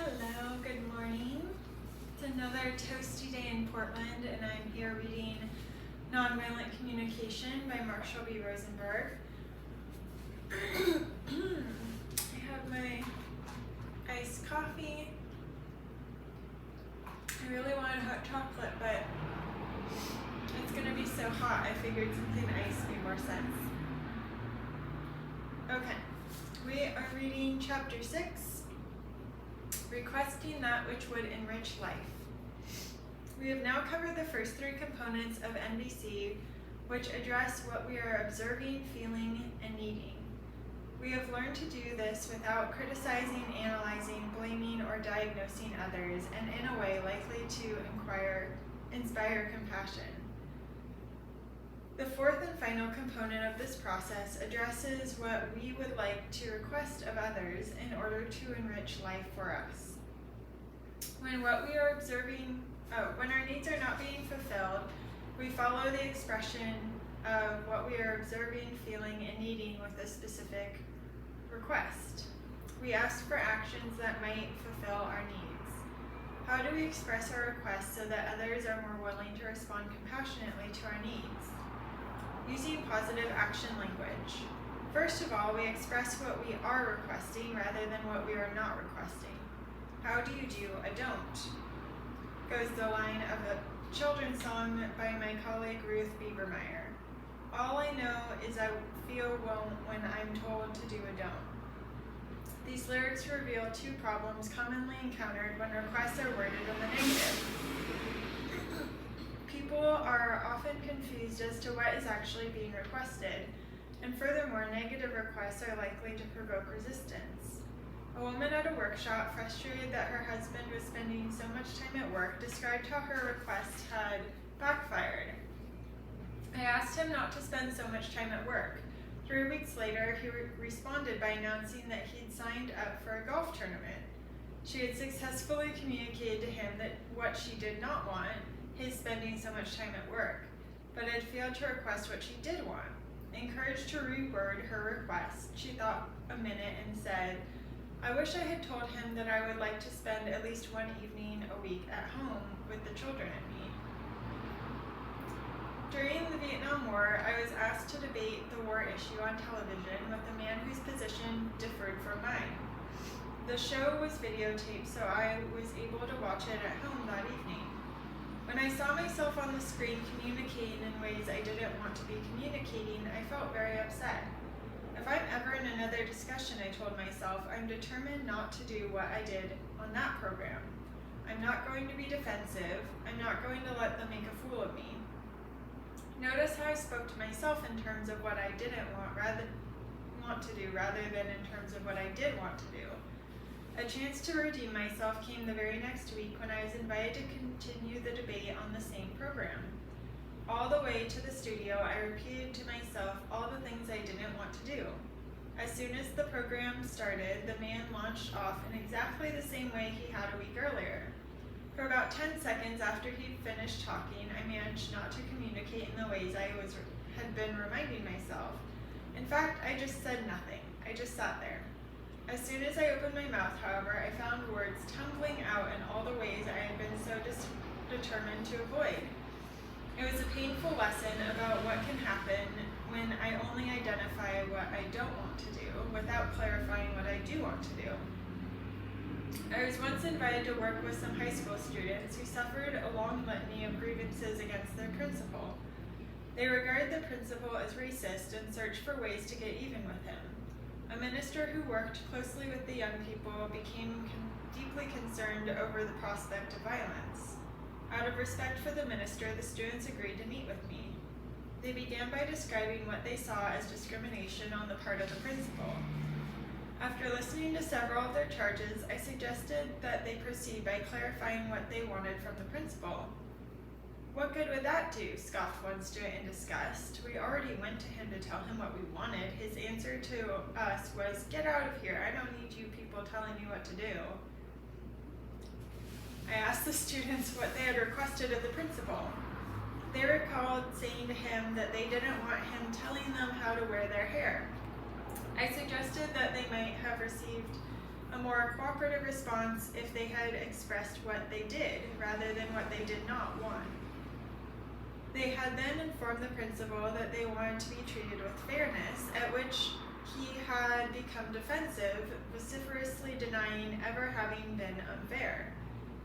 Hello, good morning. It's another toasty day in Portland, and I'm here reading Nonviolent Communication by Marshall B. Rosenberg. I have my iced coffee. I really wanted hot chocolate, but it's going to be so hot, I figured something iced made more sense. Okay, we are reading chapter 6. Requesting that which would enrich life. We have now covered the first three components of NVC, which address what we are observing, feeling, and needing. We have learned to do this without criticizing, analyzing, blaming, or diagnosing others, and in a way likely to inspire compassion. The fourth and final component of this process addresses what we would like to request of others in order to enrich life for us. When what we are observing, when our needs are not being fulfilled, we follow the expression of what we are observing, feeling, and needing with a specific request. We ask for actions that might fulfill our needs. How do we express our requests so that others are more willing to respond compassionately to our needs? Using positive action language. First of all, we express what we are requesting rather than what we are not requesting. How do you do a don't? Goes the line of a children's song by my colleague Ruth Biebermeyer. All I know is I feel won't when I'm told to do a don't. These lyrics reveal two problems commonly encountered when requests are worded in the negative. People are often confused as to what is actually being requested, and furthermore, negative requests are likely to provoke resistance. A woman at a workshop, frustrated that her husband was spending so much time at work, described how her request had backfired. I asked him not to spend so much time at work. 3 weeks later, he responded by announcing that he'd signed up for a golf tournament. She had successfully communicated to him that what she did not want, his spending so much time at work, but had failed to request what she did want. Encouraged to reword her request, she thought a minute and said, I wish I had told him that I would like to spend at least one evening a week at home with the children and me. During the Vietnam War, I was asked to debate the war issue on television with a man whose position differed from mine. The show was videotaped, so I was able to watch it at home that evening. When I saw myself on the screen communicating in ways I didn't want to be communicating, I felt very upset. If I'm ever in another discussion, I told myself, I'm determined not to do what I did on that program. I'm not going to be defensive. I'm not going to let them make a fool of me. Notice how I spoke to myself in terms of what I didn't want to do rather than in terms of what I did want to do. A chance to redeem myself came the very next week when I was invited to continue the debate on the same program. All the way to the studio, I repeated to myself all the things I didn't want to do. As soon as the program started, the man launched off in exactly the same way he had a week earlier. For about 10 seconds after he'd finished talking, I managed not to communicate in the ways I had been reminding myself. In fact, I just said nothing. I just sat there. As soon as I opened my mouth, however, I found words tumbling out in all the ways I had been so determined to avoid. It was a painful lesson about what can happen when I only identify what I don't want to do without clarifying what I do want to do. I was once invited to work with some high school students who suffered a long litany of grievances against their principal. They regarded the principal as racist and searched for ways to get even with him. A minister who worked closely with the young people became deeply concerned over the prospect of violence. Out of respect for the minister, the students agreed to meet with me. They began by describing what they saw as discrimination on the part of the principal. After listening to several of their charges, I suggested that they proceed by clarifying what they wanted from the principal. What good would that do? Scoffed one student in disgust. We already went to him to tell him what we wanted. His answer to us was, get out of here. I don't need you people telling me what to do. I asked the students what they had requested of the principal. They recalled saying to him that they didn't want him telling them how to wear their hair. I suggested that they might have received a more cooperative response if they had expressed what they did rather than what they did not want. They had then informed the principal that they wanted to be treated with fairness, at which he had become defensive, vociferously denying ever having been unfair.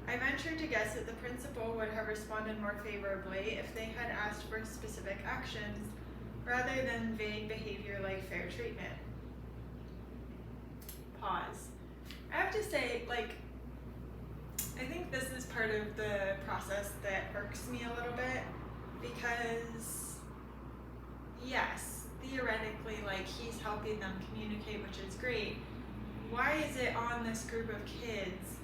I ventured to guess that the principal would have responded more favorably if they had asked for specific actions rather than vague behavior like fair treatment. Pause. I have to say, I think this is part of the process that irks me a little bit, because yes, theoretically, he's helping them communicate, which is great. Why is it on this group of kids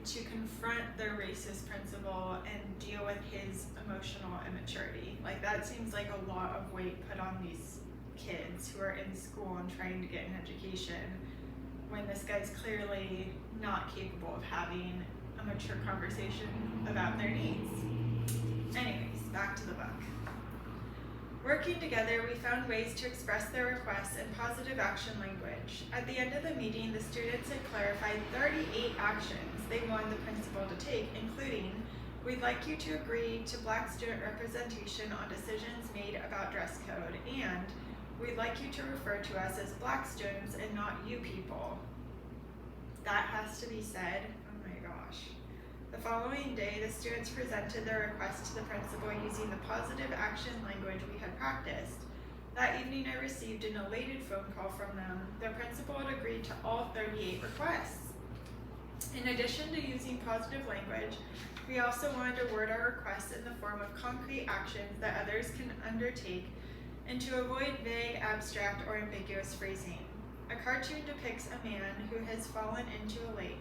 to confront their racist principal and deal with his emotional immaturity? That seems like a lot of weight put on these kids who are in school and trying to get an education, when this guy's clearly not capable of having a mature conversation about their needs. Anyways, back to the book. Working together, we found ways to express their requests in positive action language. At the end of the meeting, the students had clarified 38 actions they wanted the principal to take, including, we'd like you to agree to Black student representation on decisions made about dress code, and we'd like you to refer to us as Black students and not you people. That has to be said. Oh my gosh. The following day, the students presented their request to the principal using the positive action language we had practiced. That evening, I received an elated phone call from them. Their principal had agreed to all 38 requests. In addition to using positive language, we also wanted to word our requests in the form of concrete actions that others can undertake, and to avoid vague, abstract, or ambiguous phrasing. A cartoon depicts a man who has fallen into a lake.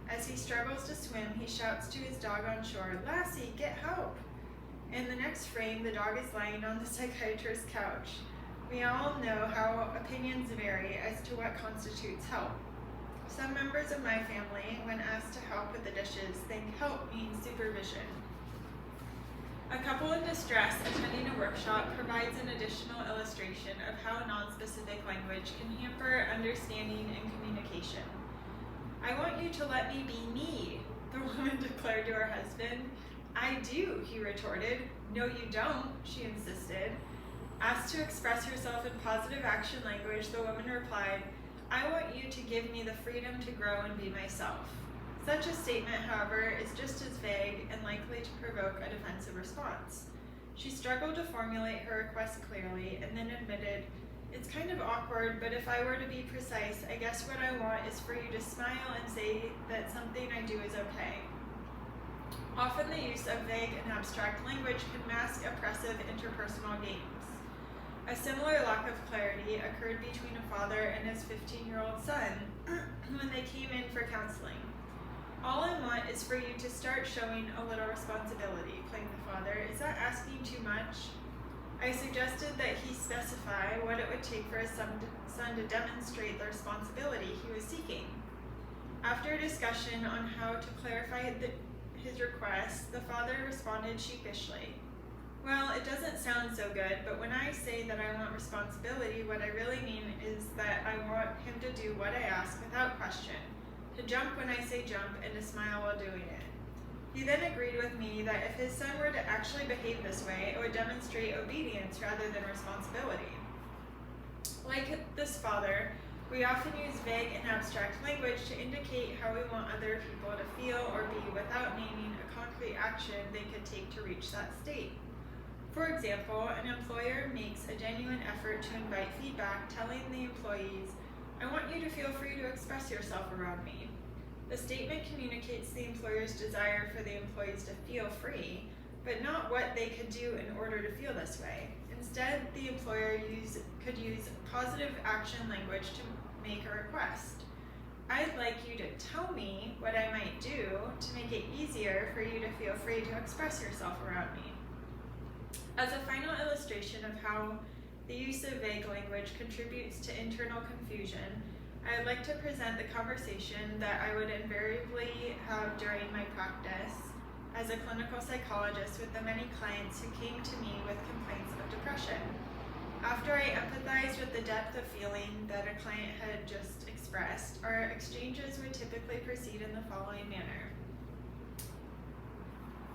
As he struggles to swim, he shouts to his dog on shore, "Lassie, get help!" In the next frame, the dog is lying on the psychiatrist's couch. We all know how opinions vary as to what constitutes help. Some members of my family, when asked to help with the dishes, think help means supervision. A couple in distress attending a workshop provides an additional illustration of how nonspecific language can hamper understanding and communication. "I want you to let me be me," the woman declared to her husband. "I do," he retorted. "No, you don't," she insisted. Asked to express herself in positive action language, the woman replied, "I want you to give me the freedom to grow and be myself." Such a statement, however, is just as vague and likely to provoke a defensive response. She struggled to formulate her request clearly and then admitted, "It's kind of awkward, but if I were to be precise, I guess what I want is for you to smile and say that something I do is okay." Often the use of vague and abstract language can mask oppressive interpersonal games. A similar lack of clarity occurred between a father and his 15-year-old son when they came in for counseling. "All I want is for you to start showing a little responsibility," claimed the father. "Is that asking too much?" I suggested that he specify what it would take for his son to demonstrate the responsibility he was seeking. After a discussion on how to clarify his request, the father responded sheepishly, "Well, it doesn't sound so good, but when I say that I want responsibility, what I really mean is that I want him to do what I ask without question, to jump when I say jump, and to smile while doing it." He then agreed with me that if his son were to actually behave this way, it would demonstrate obedience rather than responsibility. Like this father, we often use vague and abstract language to indicate how we want other people to feel or be without naming a concrete action they could take to reach that state. For example, an employer makes a genuine effort to invite feedback, telling the employees, "I want you to feel free to express yourself around me." The statement communicates the employer's desire for the employees to feel free, but not what they could do in order to feel this way. Instead, the employer could use positive action language to make a request. "I'd like you to tell me what I might do to make it easier for you to feel free to express yourself around me." As a final illustration of how the use of vague language contributes to internal confusion, I would like to present the conversation that I would invariably have during my practice as a clinical psychologist with the many clients who came to me with complaints of depression. After I empathized with the depth of feeling that a client had just expressed, our exchanges would typically proceed in the following manner.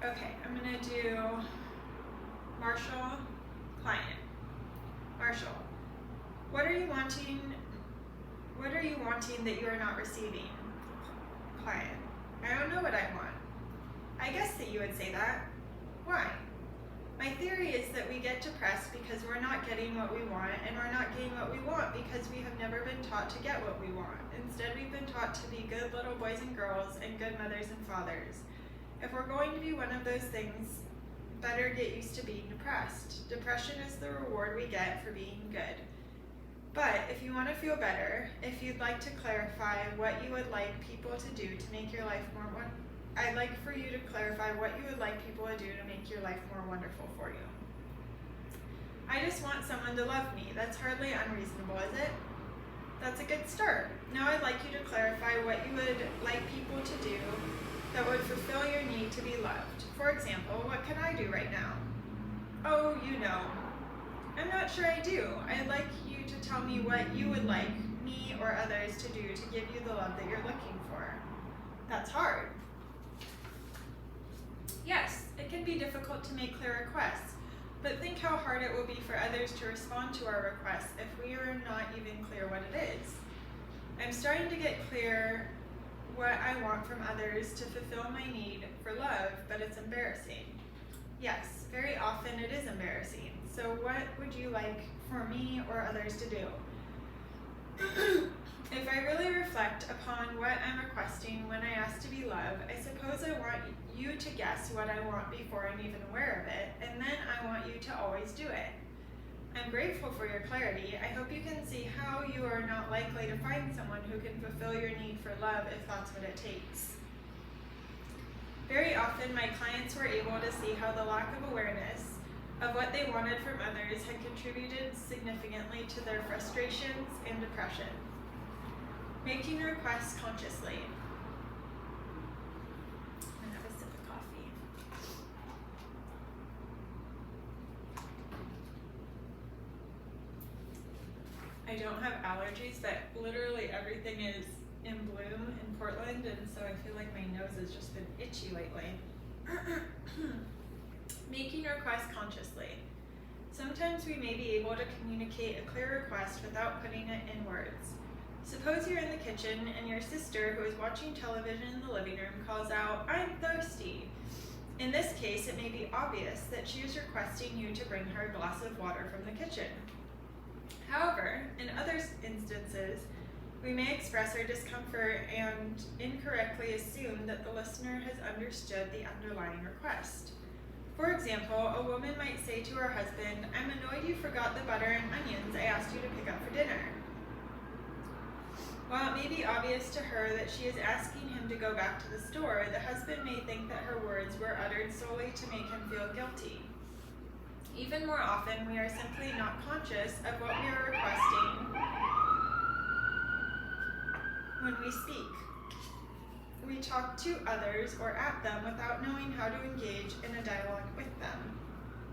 Okay, I'm gonna do Marshall, client. Marshall, what are you wanting that you are not receiving? Client, I don't know what I want. I guess that you would say that. Why? My theory is that we get depressed because we're not getting what we want, and we're not getting what we want because we have never been taught to get what we want. Instead, we've been taught to be good little boys and girls and good mothers and fathers. If we're going to be one of those things, better get used to being depressed. Depression is the reward we get for being good. But if you want to feel better, if you'd like to clarify what you would like people to do to make your life more wonderful, I'd like for you to clarify what you would like people to do to make your life more wonderful for you. I just want someone to love me. That's hardly unreasonable, is it? That's a good start. Now I'd like you to clarify what you would like people to do that would fulfill your need to be loved. For example, what can I do right now? Oh, you know. I'm not sure I do. I'd like you to tell me what you would like me or others to do to give you the love that you're looking for. That's hard. Yes, it can be difficult to make clear requests, but think how hard it will be for others to respond to our requests if we are not even clear what it is. I'm starting to get clear what I want from others to fulfill my need for love, but it's embarrassing. Yes, very often it is embarrassing. So what would you like for me or others to do? If I really reflect upon what I'm requesting when I ask to be loved, I suppose I want you to guess what I want before I'm even aware of it, and then I want you to always do it. I'm grateful for your clarity. I hope you can see how you are not likely to find someone who can fulfill your need for love if that's what it takes. Very often, my clients were able to see how the lack of awareness of what they wanted from others had contributed significantly to their frustrations and depression. Making requests consciously. I'm gonna have a sip of coffee. I don't have allergies, but literally everything is in bloom in Portland, and so I feel like my nose has just been itchy lately. Making requests consciously. Sometimes we may be able to communicate a clear request without putting it in words. Suppose you're in the kitchen and your sister, who is watching television in the living room, calls out, "I'm thirsty." In this case, it may be obvious that she is requesting you to bring her a glass of water from the kitchen. However, in other instances, we may express our discomfort and incorrectly assume that the listener has understood the underlying request. For example, a woman might say to her husband, "I'm annoyed you forgot the butter and onions I asked you to pick up for dinner." While it may be obvious to her that she is asking him to go back to the store, the husband may think that her words were uttered solely to make him feel guilty. Even more often, we are simply not conscious of what we are requesting when we speak. We talk to others or at them without knowing how to engage in a dialogue with them.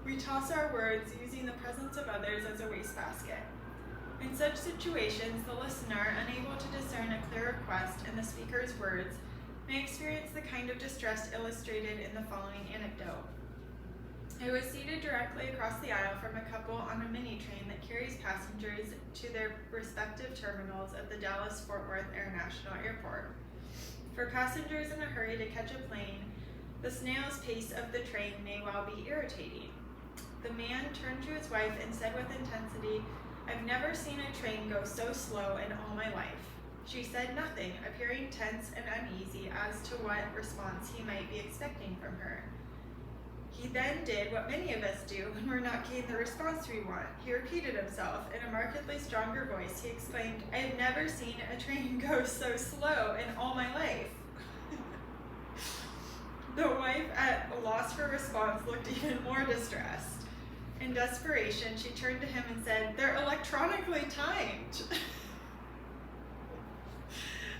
We toss our words using the presence of others as a wastebasket. In such situations, the listener, unable to discern a clear request in the speaker's words, may experience the kind of distress illustrated in the following anecdote. I was seated directly across the aisle from a couple on a mini train that carries passengers to their respective terminals at the Dallas-Fort Worth International Airport. For passengers in a hurry to catch a plane, the snail's pace of the train may well be irritating. The man turned to his wife and said with intensity, "I've never seen a train go so slow in all my life." She said nothing, appearing tense and uneasy as to what response he might be expecting from her. He then did what many of us do when we're not getting the response we want. He repeated himself in a markedly stronger voice. He exclaimed, "I've never seen a train go so slow in all my life." The wife, at a loss for response, looked even more distressed. In desperation, she turned to him and said, "They're electronically timed."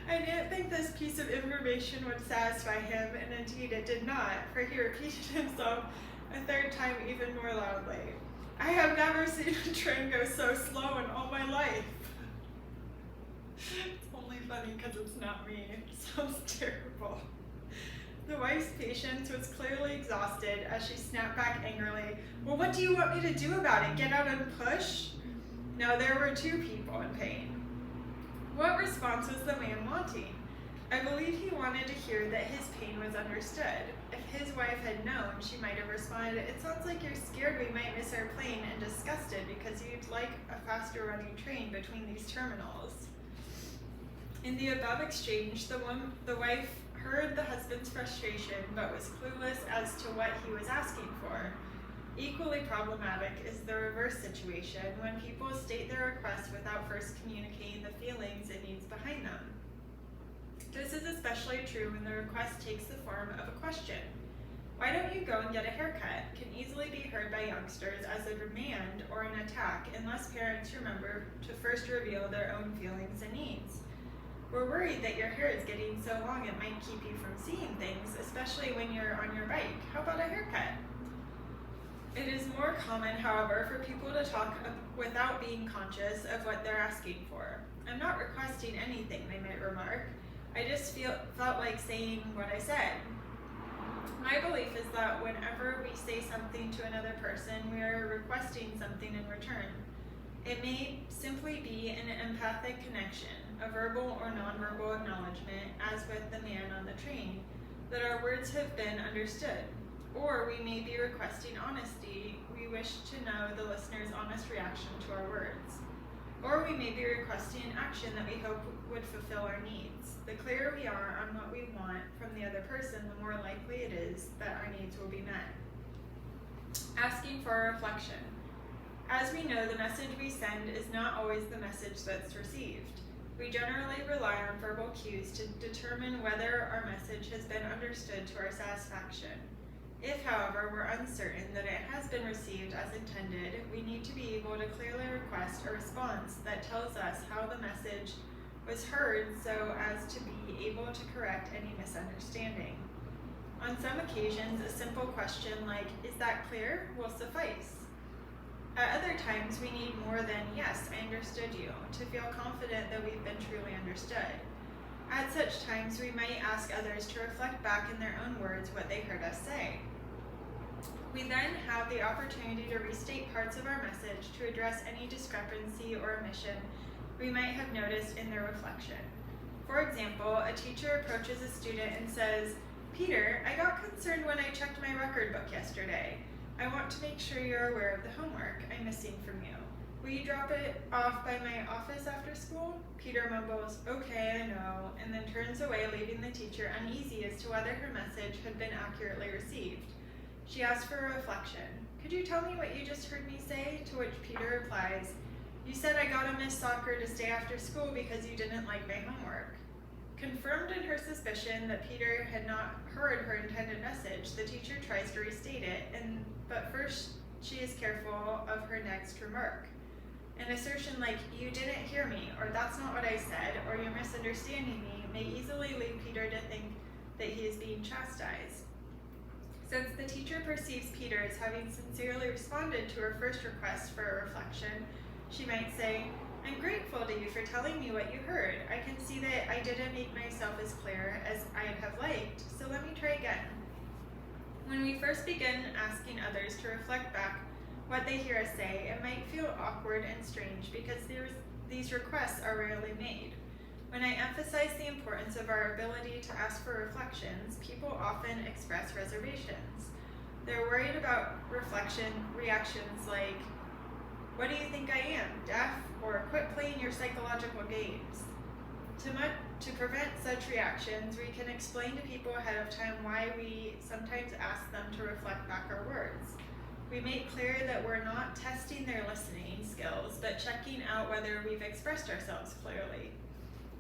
I didn't think this piece of information would satisfy him, and indeed it did not, for he repeated himself a third time even more loudly. I have never seen a train go so slow in all my life. It's only funny because it's not me. It sounds terrible. The wife's patience was clearly exhausted as she snapped back angrily. Well, what do you want me to do about it? Get out and push? Now there were two people in pain. What response was the man wanting? I believe he wanted to hear that his pain was understood. If his wife had known, she might have responded, "It sounds like you're scared we might miss our plane and disgusted because you'd like a faster running train between these terminals." In the above exchange, the wife heard the husband's frustration but was clueless as to what he was asking for. Equally problematic is the reverse situation when people state their requests without first communicating the feelings and needs behind them. This is especially true when the request takes the form of a question. "Why don't you go and get a haircut?" can easily be heard by youngsters as a demand or an attack unless parents remember to first reveal their own feelings and needs. "We're worried that your hair is getting so long it might keep you from seeing things, especially when you're on your bike. How about a haircut?" It is more common, however, for people to talk without being conscious of what they're asking for. "I'm not requesting anything," they might remark. "I just felt like saying what I said." My belief is that whenever we say something to another person, we are requesting something in return. It may simply be an empathic connection, a verbal or nonverbal acknowledgement, as with the man on the train, that our words have been understood. Or we may be requesting honesty. We wish to know the listener's honest reaction to our words. Or we may be requesting an action that we hope would fulfill our needs. The clearer we are on what we want from the other person, the more likely it is that our needs will be met. Asking for a reflection. As we know, the message we send is not always the message that's received. We generally rely on verbal cues to determine whether our message has been understood to our satisfaction. If, however, we're uncertain that it has been received as intended, we need to be able to clearly request a response that tells us how the message was heard so as to be able to correct any misunderstanding. On some occasions, a simple question like, "Is that clear?" will suffice. At other times, we need more than, "Yes, I understood you," to feel confident that we've been truly understood. At such times, we might ask others to reflect back in their own words what they heard us say. We then have the opportunity to restate parts of our message to address any discrepancy or omission we might have noticed in their reflection. For example, a teacher approaches a student and says, "Peter, I got concerned when I checked my record book yesterday. I want to make sure you're aware of the homework I'm missing from you. Will you drop it off by my office after school?" Peter mumbles, "Okay, I know," and then turns away, leaving the teacher uneasy as to whether her message had been accurately received. She asks for a reflection. "Could you tell me what you just heard me say?" To which Peter replies, "You said I gotta miss soccer to stay after school because you didn't like my homework." Confirmed in her suspicion that Peter had not heard her intended message, the teacher tries to restate it, but first she is careful of her next remark. An assertion like, "You didn't hear me," or "That's not what I said," or "You're misunderstanding me," may easily lead Peter to think that he is being chastised. Since the teacher perceives Peter as having sincerely responded to her first request for a reflection, she might say, "I'm grateful to you for telling me what you heard. I can see that I didn't make myself as clear as I'd have liked, so let me try again." When we first begin asking others to reflect back what they hear us say, it might feel awkward and strange because these requests are rarely made. When I emphasize the importance of our ability to ask for reflections, people often express reservations. They're worried about reactions like, "What do you think I am, deaf?" or "Quit playing your psychological games." To prevent such reactions, we can explain to people ahead of time why we sometimes ask them to reflect back our words. We make clear that we're not testing their listening skills, but checking out whether we've expressed ourselves clearly.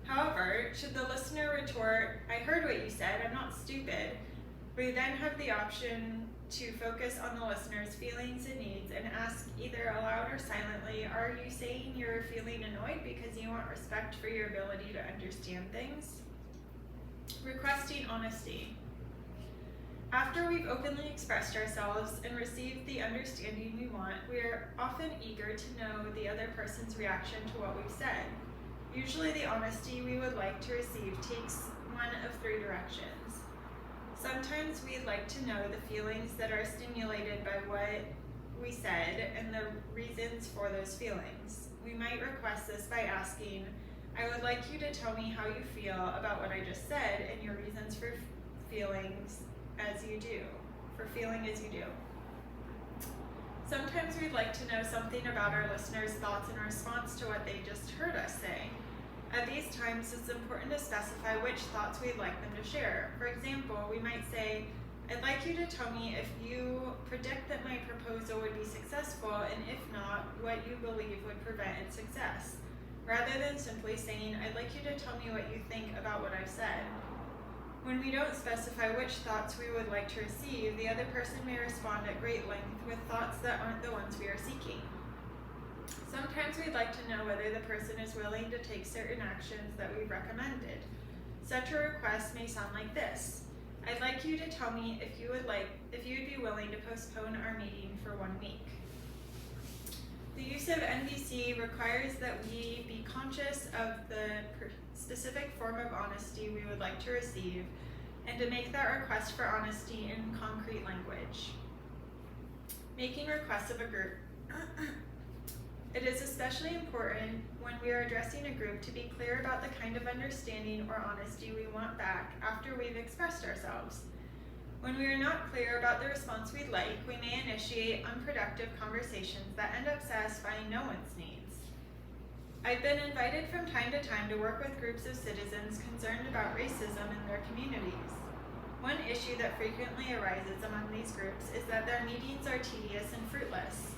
However, should the listener retort, "I heard what you said, I'm not stupid," we then have the option to focus on the listener's feelings and needs and ask either aloud or silently, "Are you saying you're feeling annoyed because you want respect for your ability to understand things?" Requesting honesty. After we've openly expressed ourselves and received the understanding we want, we are often eager to know the other person's reaction to what we've said. Usually the honesty we would like to receive takes one of three directions. Sometimes we'd like to know the feelings that are stimulated by what we said and the reasons for those feelings. We might request this by asking, I would like you to tell me how you feel about what I just said and your reasons for feeling as you do. Sometimes we'd like to know something about our listeners' thoughts in response to what they just heard us say. At these times, it's important to specify which thoughts we'd like them to share. For example, we might say, I'd like you to tell me if you predict that my proposal would be successful, and if not, what you believe would prevent its success, rather than simply saying, I'd like you to tell me what you think about what I've said. When we don't specify which thoughts we would like to receive, the other person may respond at great length with thoughts that aren't the ones we are seeking. Sometimes we'd like to know whether the person is willing to take certain actions that we've recommended. Such a request may sound like this. I'd like you to tell me if you would be willing to postpone our meeting for 1 week. The use of NVC requires that we be conscious of the specific form of honesty we would like to receive and to make that request for honesty in concrete language. Making requests of a group. It is especially important when we are addressing a group to be clear about the kind of understanding or honesty we want back after we've expressed ourselves. When we are not clear about the response we'd like, we may initiate unproductive conversations that end up satisfying no one's needs. I've been invited from time to time to work with groups of citizens concerned about racism in their communities. One issue that frequently arises among these groups is that their meetings are tedious and fruitless.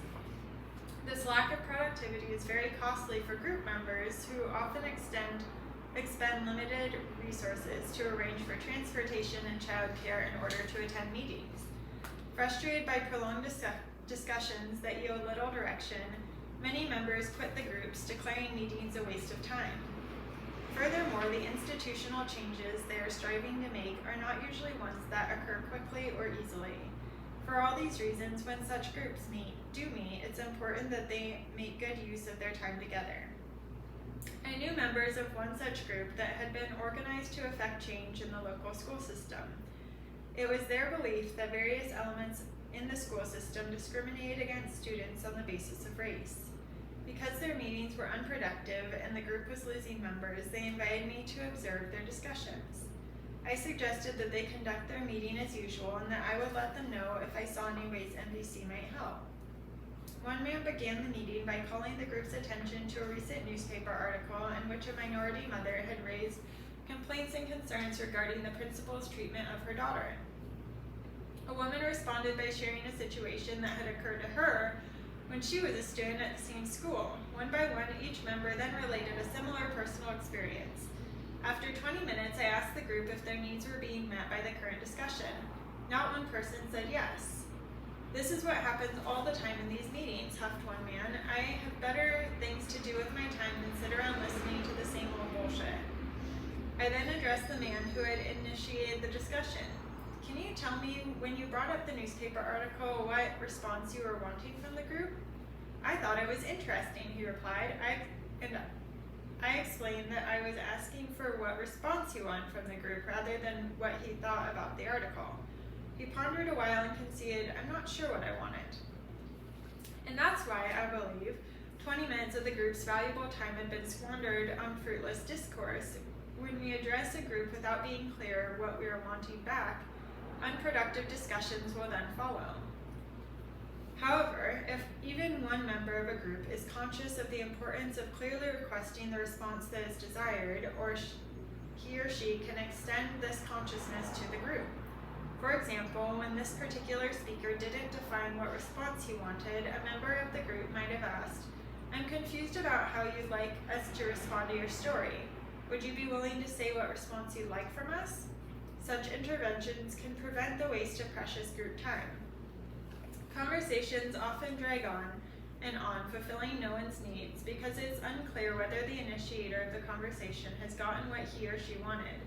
This lack of productivity is very costly for group members who often expend limited resources to arrange for transportation and childcare in order to attend meetings. Frustrated by prolonged discussions that yield little direction, many members quit the groups, declaring meetings a waste of time. Furthermore, the institutional changes they are striving to make are not usually ones that occur quickly or easily. For all these reasons, when such groups meet, it's important that they make good use of their time together. I knew members of one such group that had been organized to effect change in the local school system. It was their belief that various elements in the school system discriminated against students on the basis of race. Because their meetings were unproductive and the group was losing members, they invited me to observe their discussions. I suggested that they conduct their meeting as usual and that I would let them know if I saw any ways NVC might help. One man began the meeting by calling the group's attention to a recent newspaper article in which a minority mother had raised complaints and concerns regarding the principal's treatment of her daughter. A woman responded by sharing a situation that had occurred to her when she was a student at the same school. One by one, each member then related a similar personal experience. After 20 minutes, I asked the group if their needs were being met by the current discussion. Not one person said yes. This is what happens all the time in these meetings, huffed one man. I have better things to do with my time than sit around listening to the same old bullshit. I then addressed the man who had initiated the discussion. Can you tell me, when you brought up the newspaper article, what response you were wanting from the group? I thought it was interesting, he replied. I explained that I was asking for what response he wanted from the group rather than what he thought about the article. He pondered a while and conceded, I'm not sure what I wanted. And that's why, I believe, 20 minutes of the group's valuable time had been squandered on fruitless discourse. When we address a group without being clear what we are wanting back, unproductive discussions will then follow. However, if even one member of a group is conscious of the importance of clearly requesting the response that is desired, or he or she can extend this consciousness to the group. For example, when this particular speaker didn't define what response he wanted, a member of the group might have asked, I'm confused about how you'd like us to respond to your story. Would you be willing to say what response you'd like from us? Such interventions can prevent the waste of precious group time. Conversations often drag on and on, fulfilling no one's needs because it's unclear whether the initiator of the conversation has gotten what he or she wanted.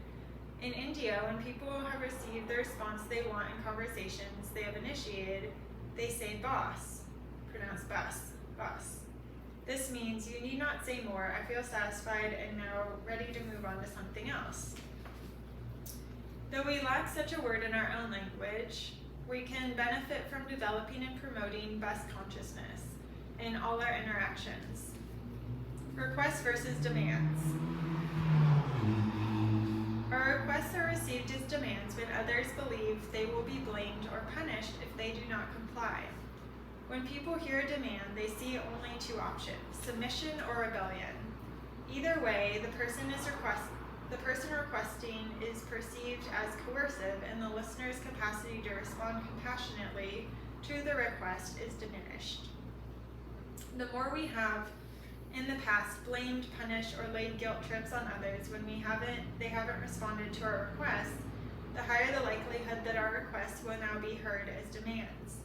In India, when people have received the response they want in conversations they have initiated, they say boss, pronounced bus, boss. This means you need not say more, I feel satisfied and now ready to move on to something else. Though we lack such a word in our own language, we can benefit from developing and promoting bus consciousness in all our interactions. Requests versus demands. Our requests are received as demands when others believe they will be blamed or punished if they do not comply. When people hear a demand, they see only two options, submission or rebellion. Either way, the person requesting is perceived as coercive and the listener's capacity to respond compassionately to the request is diminished. The more we have in the past blamed, punished, or laid guilt trips on others when they haven't responded to our requests, the higher the likelihood that our requests will now be heard as demands.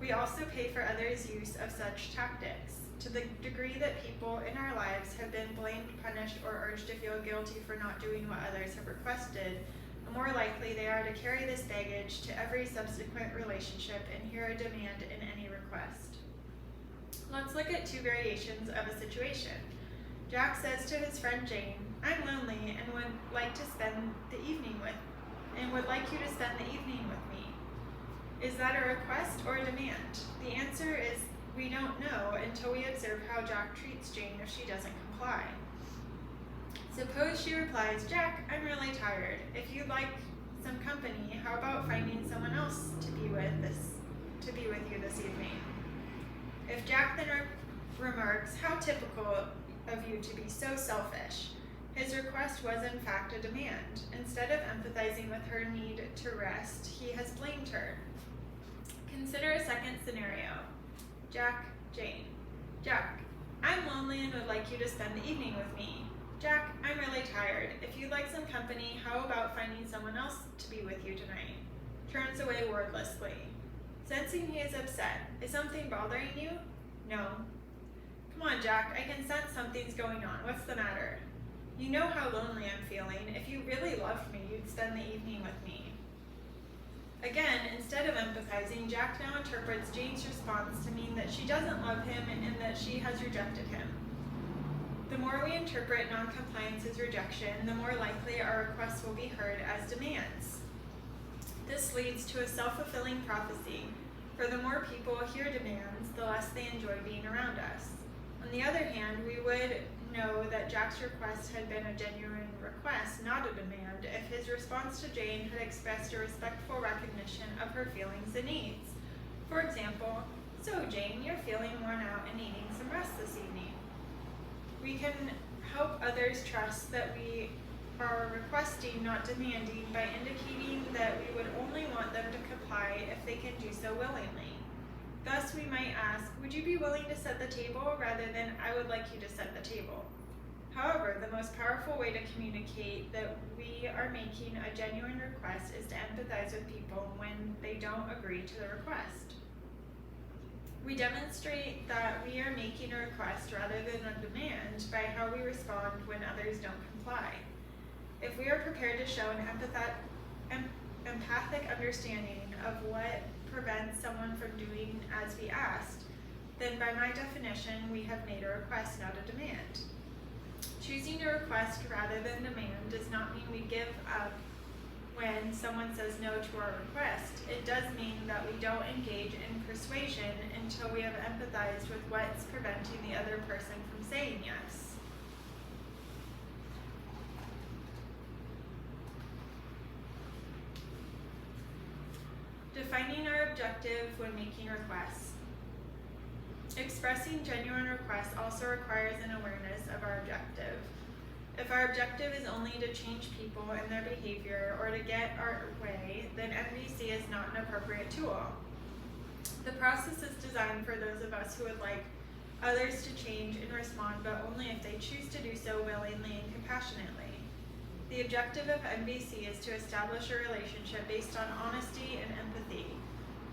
We also pay for others' use of such tactics. To the degree that people in our lives have been blamed, punished, or urged to feel guilty for not doing what others have requested, the more likely they are to carry this baggage to every subsequent relationship and hear a demand in any request. Let's look at two variations of a situation. Jack says to his friend Jane, I'm lonely and would like you to spend the evening with me. Is that a request or a demand? The answer is we don't know until we observe how Jack treats Jane if she doesn't comply. Suppose she replies, Jack, I'm really tired. If you'd like some company, how about finding someone else to be with you this evening? If Jack then remarks, how typical of you to be so selfish, his request was in fact a demand. Instead of empathizing with her need to rest, he has blamed her. Consider a second scenario. Jack, Jane. Jack, I'm lonely and would like you to spend the evening with me. Jack, I'm really tired. If you'd like some company, how about finding someone else to be with you tonight? Turns away wordlessly. Sensing he is upset. Is something bothering you? No. Come on, Jack, I can sense something's going on. What's the matter? You know how lonely I'm feeling. If you really loved me, you'd spend the evening with me. Again, instead of empathizing, Jack now interprets Jane's response to mean that she doesn't love him and that she has rejected him. The more we interpret noncompliance as rejection, the more likely our requests will be heard as demands. This leads to a self-fulfilling prophecy, for the more people hear demands, the less they enjoy being around us. On the other hand, we would know that Jack's request had been a genuine request, not a demand, if his response to Jane had expressed a respectful recognition of her feelings and needs. For example, so Jane, you're feeling worn out and needing some rest this evening. We can help others trust that we are requesting, not demanding, by indicating that we would only want them to comply if they can do so willingly. Thus, we might ask, would you be willing to set the table, rather than I would like you to set the table. However, the most powerful way to communicate that we are making a genuine request is to empathize with people when they don't agree to the request. We demonstrate that we are making a request rather than a demand by how we respond when others don't comply. If we are prepared to show an empathic understanding of what prevents someone from doing as we asked, then by my definition, we have made a request, not a demand. Choosing to request rather than demand does not mean we give up when someone says no to our request. It does mean that we don't engage in persuasion until we have empathized with what's preventing the other person from saying yes. Defining our objective when making requests. Expressing genuine requests also requires an awareness of our objective. If our objective is only to change people and their behavior or to get our way, then MVC is not an appropriate tool. The process is designed for those of us who would like others to change and respond, but only if they choose to do so willingly and compassionately. The objective of MVC is to establish a relationship based on honesty and empathy.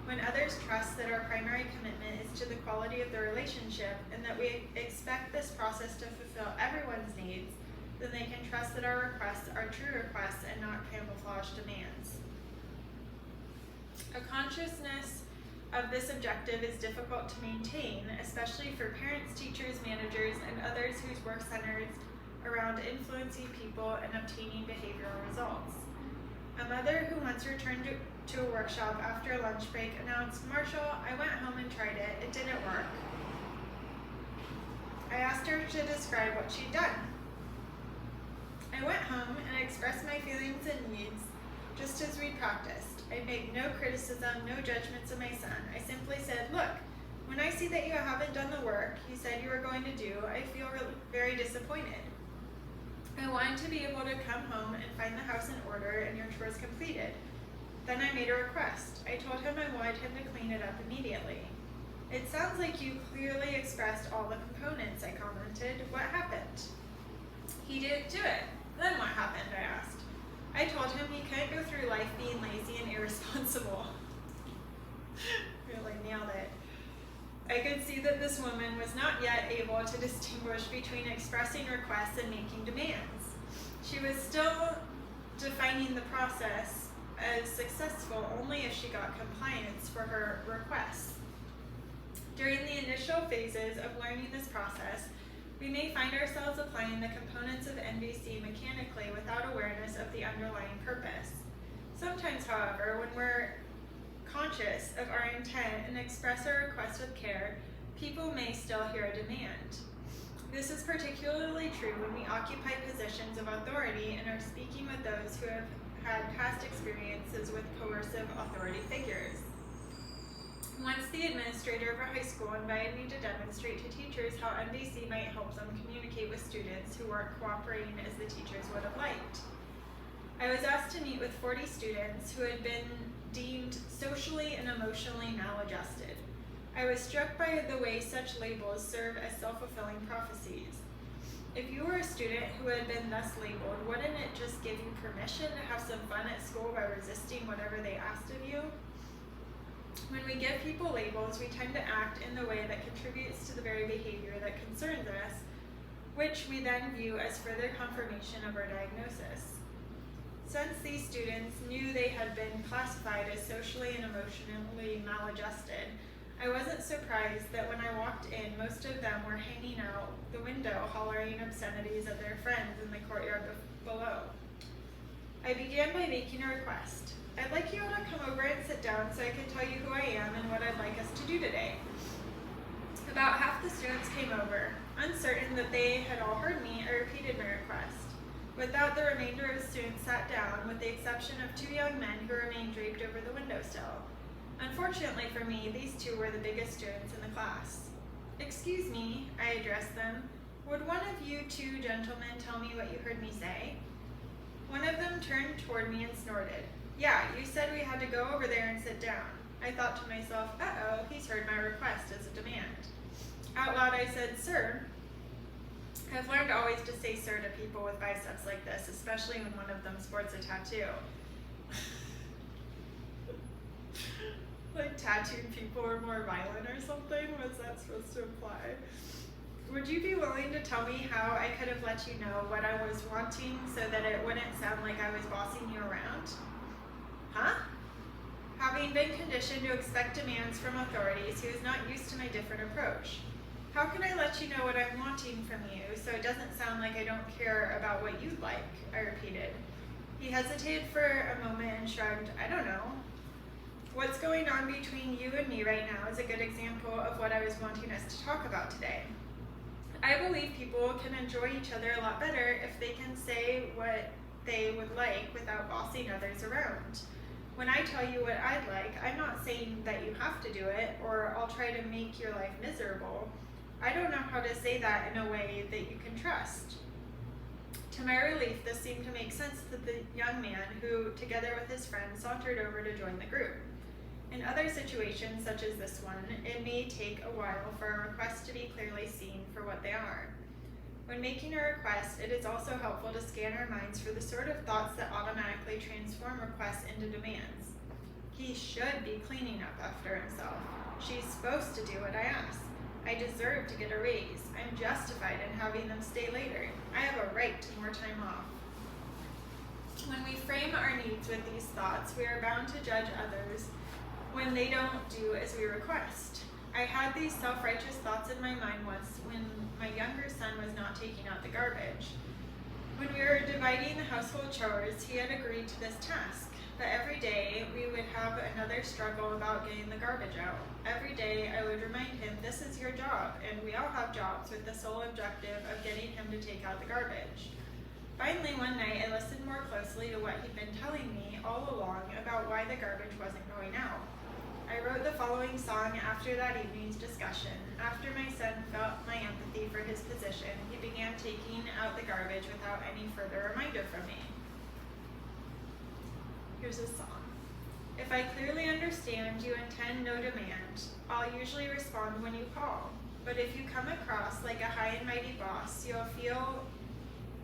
When others trust that our primary commitment is to the quality of the relationship and that we expect this process to fulfill everyone's needs, then they can trust that our requests are true requests and not camouflage demands. A consciousness of this objective is difficult to maintain, especially for parents, teachers, managers, and others whose work centers around influencing people and obtaining behavioral results. A mother who once returned to a workshop after a lunch break announced, "Marshall, I went home and tried it. It didn't work." I asked her to describe what she'd done. "I went home and expressed my feelings and needs just as we practiced. I made no criticism, no judgments of my son. I simply said, 'Look, when I see that you haven't done the work you said you were going to do, I feel very disappointed. I wanted to be able to come home and find the house in order and your chores completed. Then I made a request. I told him I wanted him to clean it up immediately.' 'It sounds like you clearly expressed all the components,' I commented. 'What happened?' 'He didn't do it.' 'Then what happened?' I asked. I told him he couldn't go through life being lazy and irresponsible." Really nailed it. I could see that this woman was not yet able to distinguish between expressing requests and making demands. She was still defining the process as successful only if she got compliance for her requests. During the initial phases of learning this process, we may find ourselves applying the components of NVC mechanically without awareness of the underlying purpose. Sometimes, however, when we're conscious of our intent and express our request with care, people may still hear a demand. This is particularly true when we occupy positions of authority and are speaking with those who have had past experiences with coercive authority figures. Once the administrator of a high school invited me to demonstrate to teachers how NVC might help them communicate with students who weren't cooperating as the teachers would have liked. I was asked to meet with 40 students who had been deemed socially and emotionally maladjusted. I was struck by the way such labels serve as self-fulfilling prophecies. If you were a student who had been thus labeled, wouldn't it just give you permission to have some fun at school by resisting whatever they asked of you? When we give people labels, we tend to act in the way that contributes to the very behavior that concerns us, which we then view as further confirmation of our diagnosis. Since these students knew they had been classified as socially and emotionally maladjusted, I wasn't surprised that when I walked in, most of them were hanging out the window hollering obscenities at their friends in the courtyard below. I began by making a request. "I'd like you all to come over and sit down so I can tell you who I am and what I'd like us to do today." About half the students came over. Uncertain that they had all heard me, I repeated my request. With that, the remainder of the students sat down, with the exception of 2 young men who remained draped over the windowsill. Unfortunately for me, these 2 were the biggest students in the class. "Excuse me," I addressed them. "Would one of you 2 gentlemen tell me what you heard me say?" One of them turned toward me and snorted. "Yeah, you said we had to go over there and sit down." I thought to myself, uh-oh, he's heard my request as a demand. Out loud I said, "Sir." I've learned always to say sir to people with biceps like this, especially when one of them sports a tattoo. Like tattooed people are more violent or something? Was that supposed to imply? "Would you be willing to tell me how I could have let you know what I was wanting so that it wouldn't sound like I was bossing you around?" "Huh?" Having been conditioned to expect demands from authorities, he was not used to my different approach. "How can I let you know what I'm wanting from you so it doesn't sound like I don't care about what you'd like?" I repeated. He hesitated for a moment and shrugged. "I don't know. What's going on between you and me right now is a good example of what I was wanting us to talk about today. I believe people can enjoy each other a lot better if they can say what they would like without bossing others around. When I tell you what I'd like, I'm not saying that you have to do it or I'll try to make your life miserable. I don't know how to say that in a way that you can trust." To my relief, this seemed to make sense to the young man who, together with his friend, sauntered over to join the group. In other situations, such as this one, it may take a while for a request to be clearly seen for what they are. When making a request, it is also helpful to scan our minds for the sort of thoughts that automatically transform requests into demands. "He should be cleaning up after himself. She's supposed to do what I ask. I deserve to get a raise. I'm justified in having them stay later. I have a right to more time off." When we frame our needs attitudes with these thoughts, we are bound to judge others when they don't do as we request. I had these self-righteous thoughts in my mind once when my younger son was not taking out the garbage. When we were dividing the household chores, he had agreed to this task, but every day we would have another struggle about getting the garbage out. Every day I would remind him, this is your job, and we all have jobs with the sole objective of getting him to take out the garbage. Finally, one night I listened more closely to what he'd been telling me all along about why the garbage wasn't going out. I wrote the following song after that evening's discussion. After my son felt my empathy for his position, he began taking out the garbage without any further reminder from me. Here's a song. If I clearly understand you intend no demand, I'll usually respond when you call. But if you come across like a high and mighty boss, you'll feel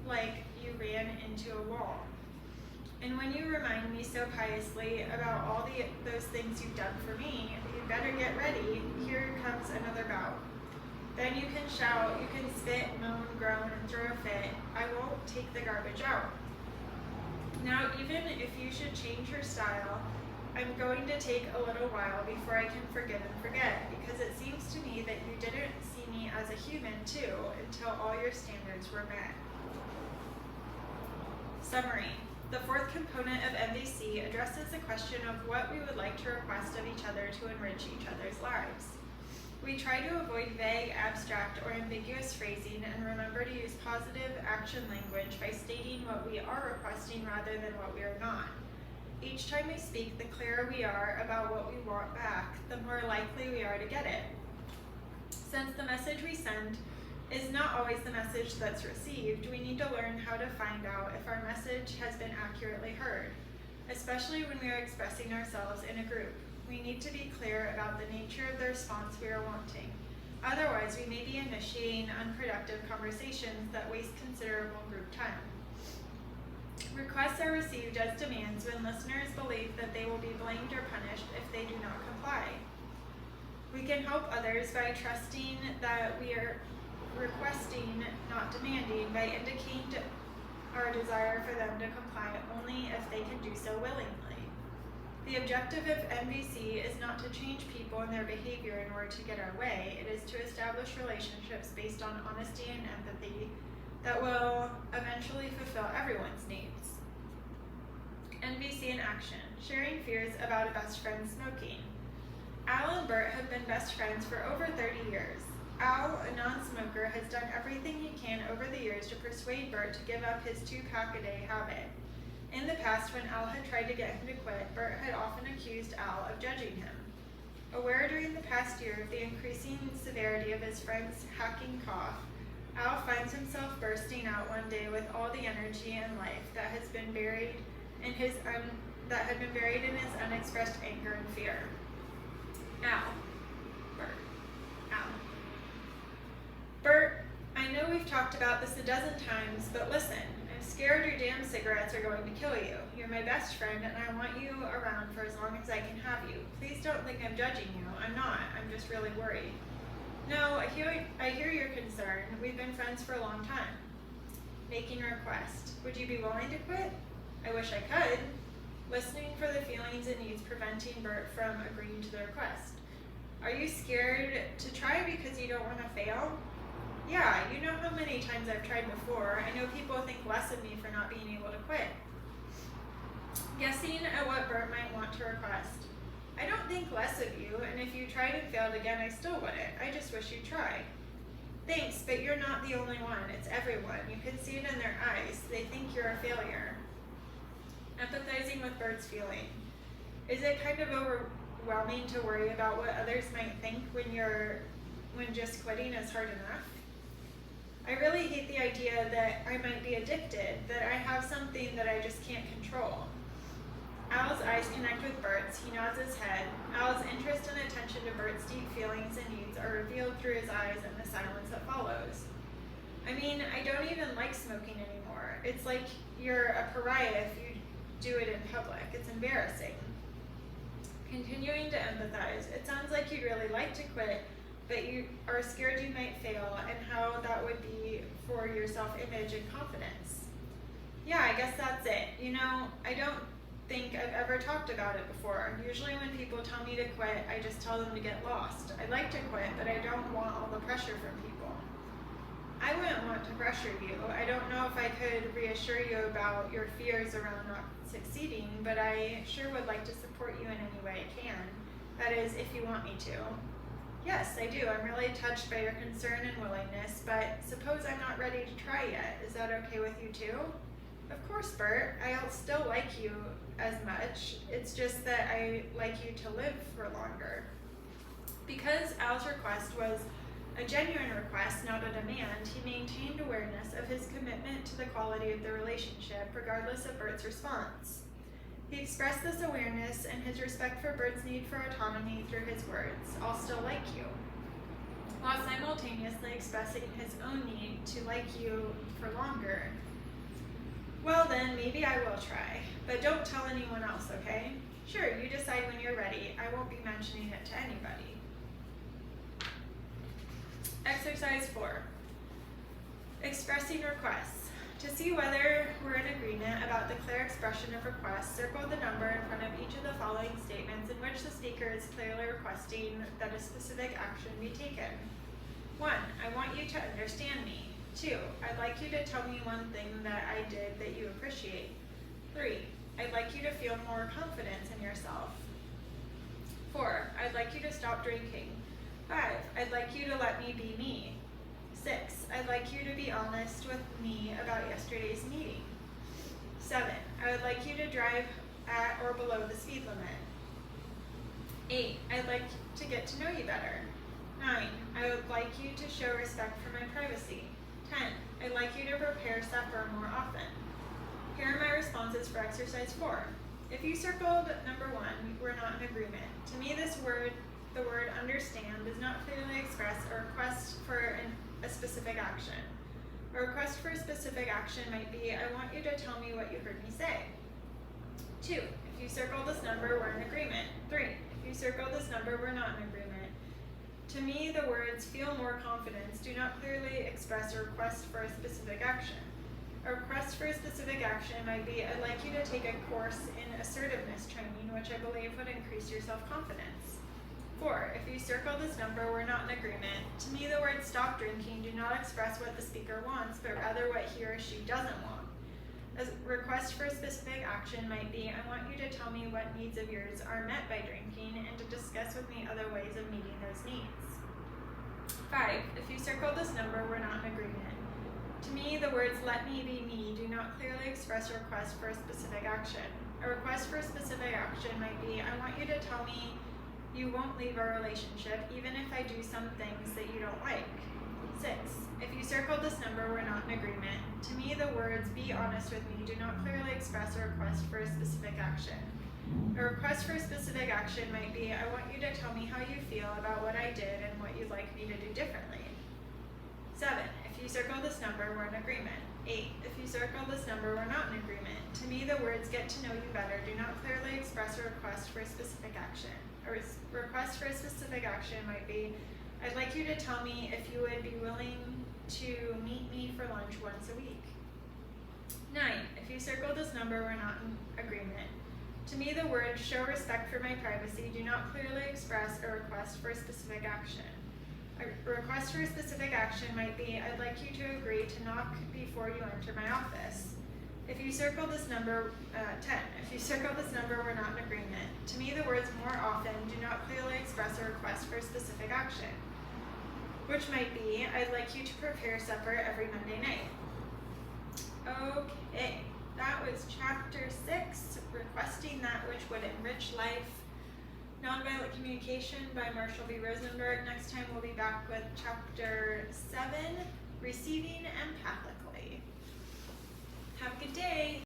like you ran into a wall. And when you remind me so piously about all those things you've done for me, you better get ready. Here comes another bout. Then you can shout, you can spit, moan, groan, and throw a fit. I won't take the garbage out. Now, even if you should change your style, I'm going to take a little while before I can forgive and forget, because it seems to me that you didn't see me as a human too until all your standards were met. Summary. The fourth component of MVC addresses the question of what we would like to request of each other to enrich each other's lives. We try to avoid vague, abstract, or ambiguous phrasing and remember to use positive action language by stating what we are requesting rather than what we are not. Each time we speak, the clearer we are about what we want back, the more likely we are to get it. Since the message we send is not always the message that's received, we need to learn how to find out if our message has been accurately heard, especially when we are expressing ourselves in a group. We need to be clear about the nature of the response we are wanting. Otherwise, we may be initiating unproductive conversations that waste considerable group time. Requests are received as demands when listeners believe that they will be blamed or punished if they do not comply. We can help others by trusting that we are requesting, not demanding, by indicating our desire for them to comply only if they can do so willingly. The objective of MVC is not to change people and their behavior in order to get our way. It is to establish relationships based on honesty and empathy that will eventually fulfill everyone's needs. MVC in action. Sharing fears about a best friend smoking. Al and Bert have been best friends for over 30 years. Al, a non-smoker, has done everything he can over the years to persuade Bert to give up his 2-pack-a-day habit. In the past, when Al had tried to get him to quit, Bert had often accused Al of judging him. Aware during the past year of the increasing severity of his friend's hacking cough, Al finds himself bursting out one day with all the energy and life that had been buried in his unexpressed anger and fear. Al. Bert. Al. Bert, I know we've talked about this a dozen times, but listen, I'm scared your damn cigarettes are going to kill you. You're my best friend, and I want you around for as long as I can have you. Please don't think I'm judging you. I'm not. I'm just really worried. No, I hear your concern. We've been friends for a long time. Making a request. Would you be willing to quit? I wish I could. Listening for the feelings and needs preventing Bert from agreeing to the request. Are you scared to try because you don't want to fail? Yeah, you know how many times I've tried before. I know people think less of me for not being able to quit. Guessing at what Bert might want to request. I don't think less of you, and if you tried and failed again, I still wouldn't. I just wish you'd try. Thanks, but you're not the only one. It's everyone. You can see it in their eyes. They think you're a failure. Empathizing with Bert's feeling. Is it kind of overwhelming to worry about what others might think when just quitting is hard enough? I really hate the idea that I might be addicted, that I have something that I just can't control. Al's eyes connect with Bert's. He nods his head. Al's interest and attention to Bert's deep feelings and needs are revealed through his eyes and the silence that follows. I mean, I don't even like smoking anymore. It's like you're a pariah if you do it in public. It's embarrassing. Continuing to empathize. It sounds like you'd really like to quit, but you are scared you might fail and how that would be for your self-image and confidence. Yeah, I guess that's it. You know, I don't think I've ever talked about it before. Usually when people tell me to quit, I just tell them to get lost. I'd like to quit, but I don't want all the pressure from people. I wouldn't want to pressure you. I don't know if I could reassure you about your fears around not succeeding, but I sure would like to support you in any way I can. That is, if you want me to. Yes, I do. I'm really touched by your concern and willingness, but suppose I'm not ready to try yet. Is that okay with you too? Of course, Bert. I'll still like you as much. It's just that I like you to live for longer. Because Al's request was a genuine request, not a demand, he maintained awareness of his commitment to the quality of the relationship, regardless of Bert's response. He expressed this awareness and his respect for Bert's need for autonomy through his words, "I'll still like you," while simultaneously expressing his own need to like you for longer. Well then, maybe I will try, but don't tell anyone else, okay? Sure, you decide when you're ready. I won't be mentioning it to anybody. Exercise 4. Expressing requests. To see whether we're in agreement about the clear expression of requests, circle the number in front of each of the following statements in which the speaker is clearly requesting that a specific action be taken. 1. I want you to understand me. 2. I'd like you to tell me one thing that I did that you appreciate. 3. I'd like you to feel more confidence in yourself. 4. I'd like you to stop drinking. 5. I'd like you to let me be me. 6. I'd like you to be honest with me about yesterday's meeting. 7. I would like you to drive at or below the speed limit. 8. I'd like to get to know you better. 9. I would like you to show respect for my privacy. 10. I'd like you to prepare supper more often. Here are my responses for exercise 4. If you circled number 1, we're not in agreement. To me, the word understand does not clearly express a request for a specific action. A request for a specific action might be, I want you to tell me what you heard me say. 2. If you circle this number, we're in agreement. 3. If you circle this number, we're not in agreement. To me, the words feel more confidence do not clearly express a request for a specific action. A request for a specific action might be, I'd like you to take a course in assertiveness training, which I believe would increase your self-confidence. 4. If you circle this number, we're not in agreement. To me, the words stop drinking do not express what the speaker wants, but rather what he or she doesn't want. A request for a specific action might be, I want you to tell me what needs of yours are met by drinking and to discuss with me other ways of meeting those needs. 5. If you circle this number, we're not in agreement. To me, the words let me be me do not clearly express a request for a specific action. A request for a specific action might be, I want you to tell me you won't leave our relationship even if I do some things that you don't like. 6. If you circled this number, we're not in agreement. To me, the words be honest with me do not clearly express a request for a specific action. A request for a specific action might be, I want you to tell me how you feel about what I did and what you'd like me to do differently. 7. If you circle this number, we're in agreement. 8. If you circle this number, we're not in agreement. To me, the words get to know you better do not clearly express a request for a specific action. A request for a specific action might be, I'd like you to tell me if you would be willing to meet me for lunch once a week. 9. If you circle this number, we're not in agreement. To me, the words show respect for my privacy do not clearly express a request for a specific action. A request for a specific action might be, I'd like you to agree to knock before you enter my office. If you circle this number, 10. If you circle this number, we're not in agreement. To me, the words more often do not clearly express a request for a specific action, which might be, I'd like you to prepare supper every Monday night. Okay, that was chapter 6, requesting that which would enrich life. Nonviolent Communication by Marshall B. Rosenberg. Next time we'll be back with chapter 7, receiving empathically. Have a good day.